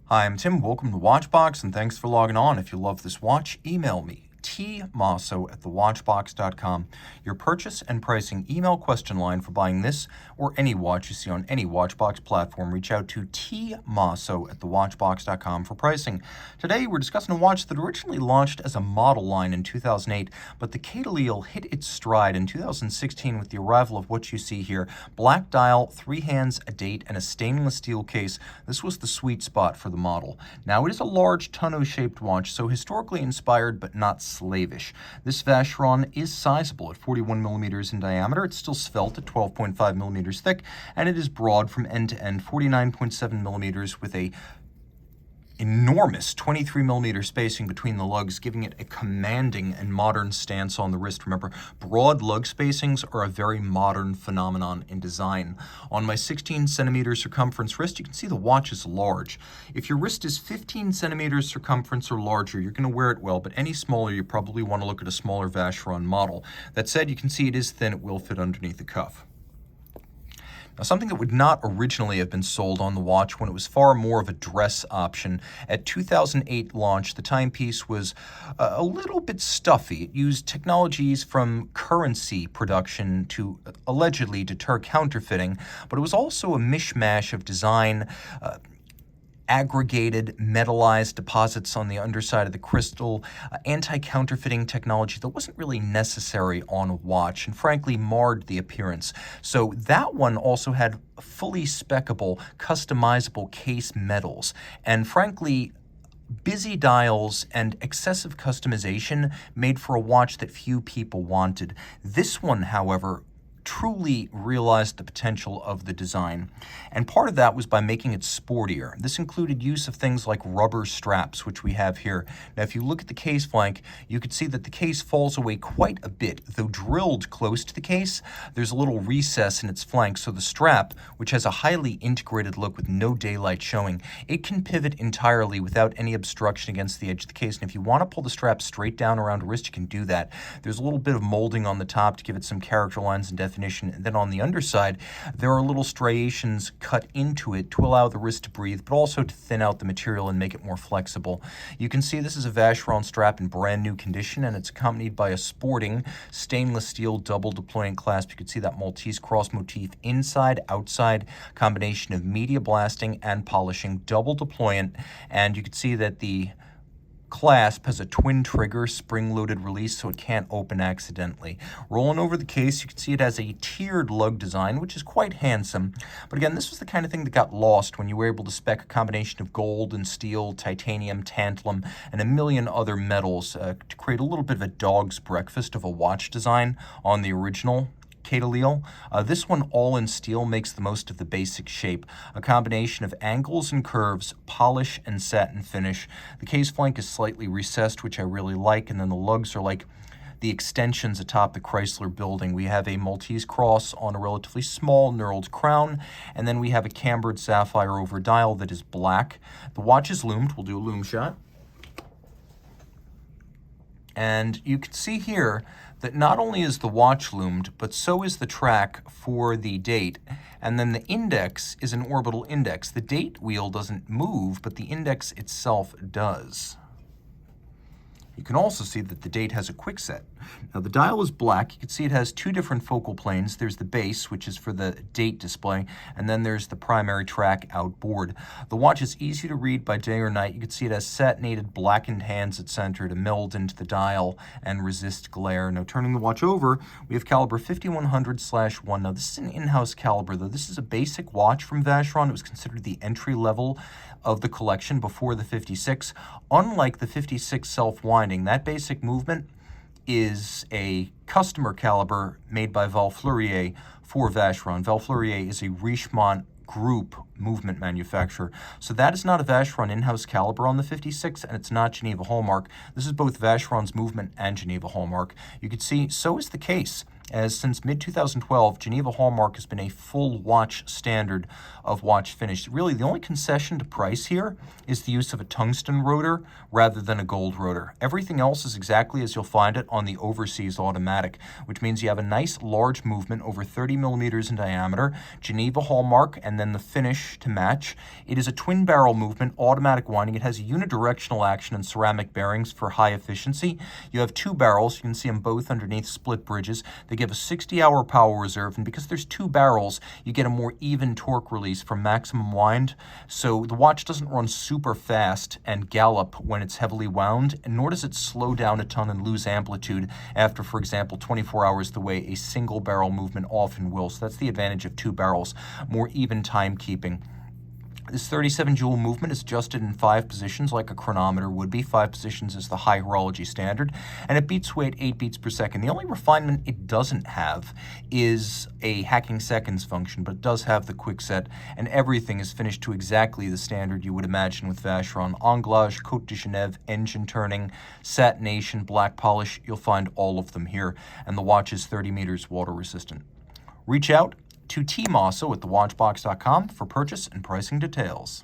Hi, I'm Tim. Welcome to Watchbox, and thanks for logging on. If you love this watch, email me, tmosso@thewatchbox.com. Your purchase and pricing email question line for buying this or any watch you see on any Watchbox platform. Reach out to tmosso@thewatchbox.com for pricing. Today, we're discussing a watch that originally launched as a model line in 2008, but the Quai hit its stride in 2016 with the arrival of what you see here: black dial, 3 hands, a date, and a stainless steel case. This was the sweet spot for the model. Now, it is a large tonneau-shaped watch, so historically inspired but not slavish. This Vacheron is sizable at 41 millimeters in diameter. It's still svelte at 12.5 millimeters thick, and it is broad from end to end, 49.7 millimeters, with a enormous 23 millimeter spacing between the lugs, giving it a commanding and modern stance on the wrist. Remember, broad lug spacings are a very modern phenomenon in design. On my 16 centimeter circumference wrist, you can see the watch is large. If your wrist is 15 centimeters circumference or larger, you're going to wear it well, but any smaller, you probably want to look at a smaller Vacheron model. That said, you can see it is thin. It will fit underneath the cuff. Now, something that would not originally have been sold on the watch when it was far more of a dress option. At 2008 launch, the timepiece was a little bit stuffy. It used technologies from currency production to allegedly deter counterfeiting, but it was also a mishmash of design, aggregated metallized deposits on the underside of the crystal, anti-counterfeiting technology that wasn't really necessary on a watch and frankly marred the appearance. So that one also had fully specable, customizable case metals, and frankly, busy dials and excessive customization made for a watch that few people wanted. This one, however, truly realized the potential of the design. And part of that was by making it sportier. This included use of things like rubber straps, which we have here. Now, if you look at the case flank, you can see that the case falls away quite a bit. Though drilled close to the case, there's a little recess in its flank, so the strap, which has a highly integrated look with no daylight showing, it can pivot entirely without any obstruction against the edge of the case. And if you want to pull the strap straight down around the wrist, you can do that. There's a little bit of molding on the top to give it some character lines and definition. And then on the underside, there are little striations cut into it to allow the wrist to breathe, but also to thin out the material and make it more flexible. You can see this is a Vacheron strap in brand new condition, and it's accompanied by a sporting stainless steel double deployant clasp. You can see that Maltese cross motif inside, outside, combination of media blasting and polishing, double deployant, and you can see that the clasp has a twin trigger spring-loaded release, so it can't open accidentally. Rolling over the case, you can see it has a tiered lug design, which is quite handsome. But again, this was the kind of thing that got lost when you were able to spec a combination of gold and steel, titanium, tantalum, and a million other metals to create a little bit of a dog's breakfast of a watch design on the original Quai. This one, all in steel, makes the most of the basic shape. A combination of angles and curves, polish and satin finish. The case flank is slightly recessed, which I really like, and then the lugs are like the extensions atop the Chrysler building. We have a Maltese cross on a relatively small knurled crown, and then we have a cambered sapphire over dial that is black. The watch is loomed. We'll do a loom shot. And you can see here that not only is the watch loomed, but so is the track for the date. And then the index is an orbital index. The date wheel doesn't move, but the index itself does. You can also see that the date has a quickset. Now, the dial is black. You can see it has two different focal planes. There's the base, which is for the date display, and then there's the primary track outboard. The watch is easy to read by day or night. You can see it has satinated blackened hands at center to meld into the dial and resist glare. Now, turning the watch over, we have caliber 5100/1. Now, this is an in-house caliber, though. This is a basic watch from Vacheron. It was considered the entry level of the collection before the 56. Unlike the 56 self-winding, that basic movement is a customer caliber made by Vacheron for Vacheron. Vacheron is a Richemont Group movement manufacturer. So that is not a Vacheron in-house caliber on the 56, and it's not Geneva Hallmark. This is both Vacheron's movement and Geneva Hallmark. You can see, so is the case. as since mid-2012, Geneva Hallmark has been a full watch standard of watch finish. Really, the only concession to price here is the use of a tungsten rotor rather than a gold rotor. Everything else is exactly as you'll find it on the Overseas Automatic, which means you have a nice large movement over 30 millimeters in diameter, Geneva Hallmark, and then the finish to match. It is a twin barrel movement, automatic winding. It has unidirectional action and ceramic bearings for high efficiency. You have two barrels. You can see them both underneath split bridges. They give a 60-hour power reserve, and because there's two barrels, you get a more even torque release from maximum wind. So the watch doesn't run super fast and gallop when it's heavily wound, and nor does it slow down a ton and lose amplitude after, for example, 24 hours the way a single barrel movement often will. So that's the advantage of two barrels, more even timekeeping. This 37 joule movement is adjusted in 5 positions like a chronometer would be. 5 positions is the high horology standard, and it beats weight 8 beats per second. The only refinement it doesn't have is a hacking seconds function, but it does have the quick set, and everything is finished to exactly the standard you would imagine with Vacheron. Anglage, Côte de Genève, engine turning, satination, black polish, you'll find all of them here, and the watch is 30 meters water resistant. Reach out to Team Mosso at thewatchbox.com for purchase and pricing details.